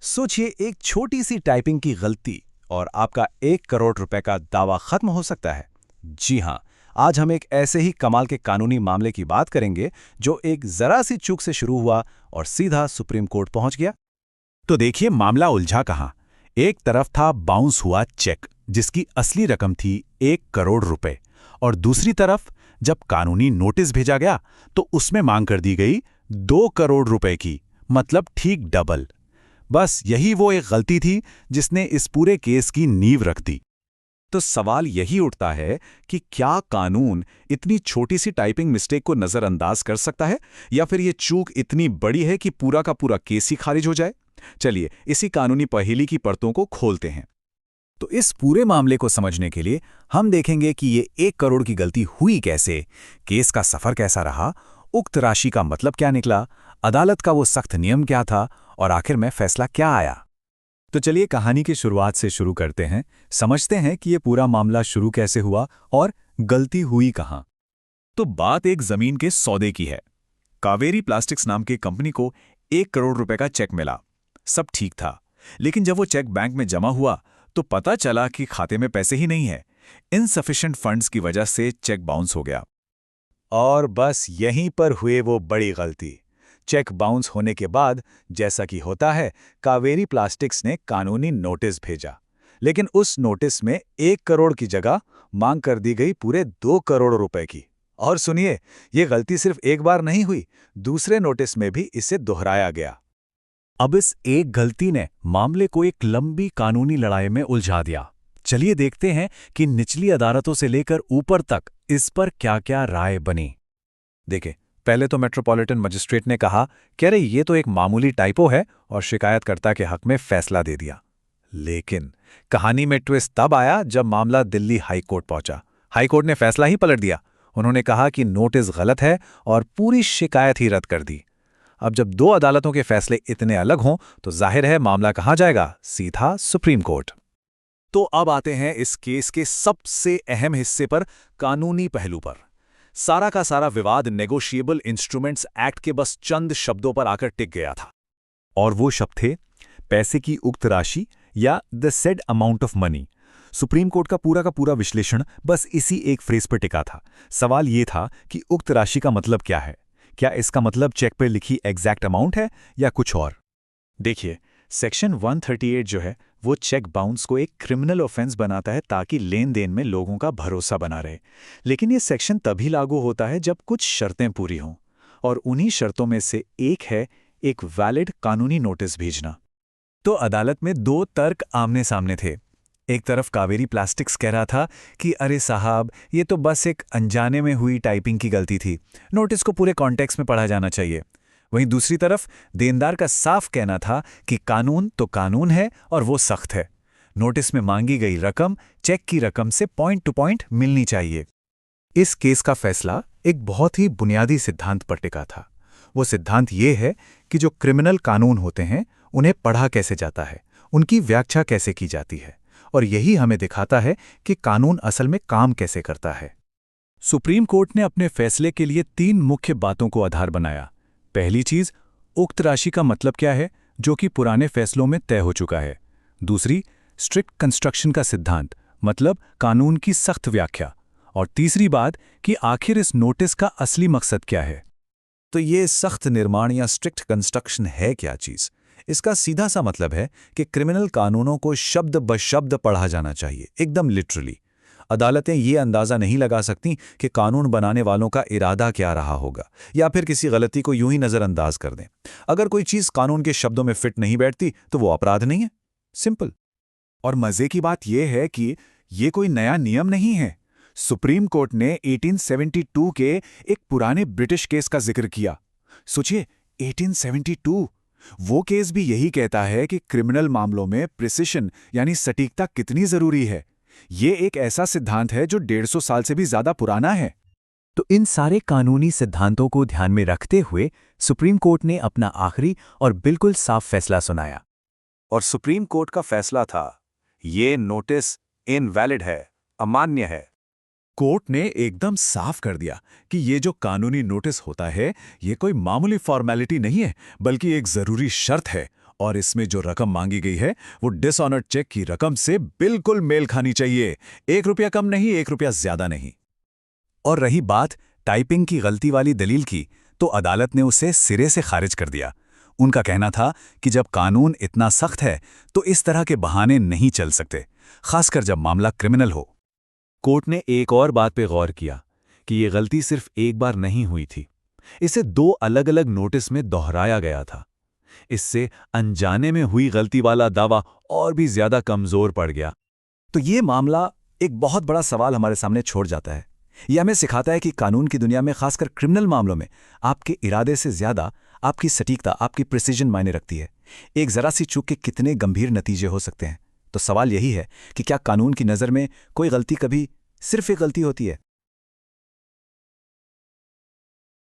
सोचिए एक छोटी सी टाइपिंग की गलती और आपका 1 करोड़ रुपए का दावा खत्म हो सकता है। जी हां, आज हम एक ऐसे ही कमाल के कानूनी मामले की बात करेंगे जो एक जरा सी चूक से शुरू हुआ और सीधा सुप्रीम कोर्ट पहुंच गया। तो देखिए मामला उलझा कहाँ। एक तरफ था बाउंस हुआ चेक जिसकी असली रकम थी 1 करोड़ रुपए, और दूसरी तरफ जब कानूनी नोटिस भेजा गया तो उसमें मांग कर दी गई 2 करोड़ रुपए की, मतलब ठीक डबल। बस यही वो एक गलती थी जिसने इस पूरे केस की नींव रख दी। तो सवाल यही उठता है कि क्या कानून इतनी छोटी सी टाइपिंग मिस्टेक को नजरअंदाज कर सकता है, या फिर ये चूक इतनी बड़ी है कि पूरा का पूरा केस ही खारिज हो जाए। चलिए इसी कानूनी पहेली की परतों को खोलते हैं। तो इस पूरे मामले को समझने के लिए हम देखेंगे कि ये 1 करोड़ की गलती हुई कैसे, केस का सफर कैसा रहा, उक्त राशि का मतलब क्या निकला, अदालत का वो सख्त नियम क्या था और आखिर में फैसला क्या आया। तो चलिए कहानी की शुरुआत से शुरू करते हैं, समझते हैं कि ये पूरा मामला शुरू कैसे हुआ और गलती हुई कहां। तो बात एक जमीन के सौदे की है। कावेरी प्लास्टिक्स नाम की कंपनी को 1 करोड़ रुपए का चेक मिला। सब ठीक था, लेकिन जब वो चेक बैंक में जमा हुआ तो पता चला कि खाते में पैसे ही नहीं है। इनसफिशिएंट फंड्स की वजह से चेक बाउंस हो गया। और बस यहीं पर हुए वो बड़ी गलती। चेक बाउंस होने के बाद, जैसा कि होता है, कावेरी प्लास्टिक्स ने कानूनी नोटिस भेजा। लेकिन उस नोटिस में 1 करोड़ की जगह मांग कर दी गई पूरे 2 करोड़ रुपए की। और सुनिए, ये गलती सिर्फ एक बार नहीं हुई, दूसरे नोटिस में भी इसे दोहराया गया। अब इस एक गलती ने मामले को एक लंबी कानूनी लड़ाई में उलझा दिया। चलिए देखते हैं कि निचली अदालतों से लेकर ऊपर तक इस पर क्या-क्या राय बनी। देखिए, पहले तो मेट्रोपॉलिटन मजिस्ट्रेट ने कहा कि अरे ये तो एक मामूली टाइपो है, और शिकायतकर्ता के हक में फैसला दे दिया। लेकिन कहानी में ट्विस्ट तब आया जब मामला दिल्ली हाई कोर्ट पहुंचा। हाई कोर्ट ने फैसला ही पलट दिया। उन्होंने कहा कि नोटिस गलत है और पूरी शिकायत ही रद्द कर दी। अब जब दो अदालतों के फैसले इतने अलग हों तो जाहिर है मामला कहां जाएगा, सीधा सुप्रीम कोर्ट। तो अब आते हैं इस केस के सबसे अहम हिस्से पर, कानूनी पहलू पर। सारा का सारा विवाद नेगोशिएबल इंस्ट्रूमेंट्स एक्ट के बस चंद शब्दों पर आकर टिक गया था। और वो शब्द थे पैसे की उक्त राशि या the said amount of money. Supreme court का पूरा विश्लेषण बस इसी एक फ्रेज पर टिका था। सवाल ये था कि उक्त राशि का मतलब क्या है। क्या इसका मतलब चेक पर लिखी एग्जैक्ट अमाउंट है या कुछ और। देखिए, सेक्शन 138 जो है वो चेक बाउंस को एक क्रिमिनल ऑफेंस बनाता है ताकि लेन देन में लोगों का भरोसा बना रहे। लेकिन ये सेक्शन तभी लागू होता है जब कुछ शर्तें पूरी हों, और उन्हीं शर्तों में से एक है एक वैलिड कानूनी नोटिस भेजना। तो अदालत में दो तर्क आमने सामने थे। एक तरफ कावेरी प्लास्टिक्स कह रहा था कि अरे साहब, ये तो बस एक अनजाने में हुई टाइपिंग की गलती थी, नोटिस को पूरे कॉन्टेक्स्ट में पढ़ा जाना चाहिए। वहीं दूसरी तरफ देनदार का साफ कहना था कि कानून तो कानून है और वो सख्त है। नोटिस में मांगी गई रकम चेक की रकम से पॉइंट टू पॉइंट मिलनी चाहिए। इस केस का फैसला एक बहुत ही बुनियादी सिद्धांत पर टिका था। वो सिद्धांत ये है कि जो क्रिमिनल कानून होते हैं उन्हें पढ़ा कैसे जाता है, उनकी व्याख्या कैसे की जाती है, और यही हमें दिखाता है कि कानून असल में काम कैसे करता है। सुप्रीम कोर्ट ने अपने फैसले के लिए 3 मुख्य बातों को आधार बनाया। पहली चीज, उक्त राशि का मतलब क्या है, जो कि पुराने फैसलों में तय हो चुका है। दूसरी, स्ट्रिक्ट कंस्ट्रक्शन का सिद्धांत, मतलब कानून की सख्त व्याख्या। और तीसरी बात कि आखिर इस नोटिस का असली मकसद क्या है। तो ये सख्त निर्माण या स्ट्रिक्ट कंस्ट्रक्शन है क्या चीज? इसका सीधा सा मतलब है कि क्रिमिनल कानूनों को शब्द ब शब्द पढ़ा जाना चाहिए, एकदम लिटरली। अदालतें ये अंदाजा नहीं लगा सकती कि कानून बनाने वालों का इरादा क्या रहा होगा, या फिर किसी गलती को यूं ही नजरअंदाज कर दें। अगर कोई चीज कानून के शब्दों में फिट नहीं बैठती तो वो अपराध नहीं है, सिंपल। और मजे की बात यह है कि ये कोई नया नियम नहीं है। सुप्रीम कोर्ट ने 1872 के एक पुराने ब्रिटिश केस का जिक्र किया। सोचिए, 1872, वो केस भी यही कहता है कि क्रिमिनल मामलों में प्रिसिशन यानी सटीकता कितनी जरूरी है। ये एक ऐसा सिद्धांत है जो 150 साल से भी ज्यादा पुराना है। तो इन सारे कानूनी सिद्धांतों को ध्यान में रखते हुए सुप्रीम कोर्ट ने अपना आखिरी और बिल्कुल साफ फैसला सुनाया। और सुप्रीम कोर्ट का फैसला था, ये नोटिस इनवैलिड है, अमान्य है। कोर्ट ने एकदम साफ कर दिया कि ये जो कानूनी नोटिस होता है ये कोई मामूली फॉर्मेलिटी नहीं है, बल्कि एक जरूरी शर्त है, और इसमें जो रकम मांगी गई है वो डिसऑनर्ड चेक की रकम से बिल्कुल मेल खानी चाहिए। 1 रुपया कम नहीं, 1 रुपया ज्यादा नहीं। और रही बात टाइपिंग की गलती वाली दलील की, तो अदालत ने उसे सिरे से खारिज कर दिया। उनका कहना था कि जब कानून इतना सख्त है तो इस तरह के बहाने नहीं चल सकते, खासकर जब मामला क्रिमिनल हो। कोर्ट ने एक और बात पे गौर किया कि ये गलती सिर्फ एक बार नहीं हुई थी, इसे 2 अलग-अलग नोटिस में दोहराया गया था। इससे अनजाने में हुई गलती वाला दावा और भी ज्यादा कमजोर पड़ गया। तो ये मामला एक बहुत बड़ा सवाल हमारे सामने छोड़ जाता है। यह हमें सिखाता है कि कानून की दुनिया में, खासकर क्रिमिनल मामलों में, आपके इरादे से ज्यादा आपकी सटीकता, आपकी प्रिसीजन मायने रखती है। एक जरा सी चूक के कितने गंभीर नतीजे हो सकते हैं। तो सवाल यही है कि क्या कानून की नज़र में कोई गलती कभी सिर्फ एक गलती होती है,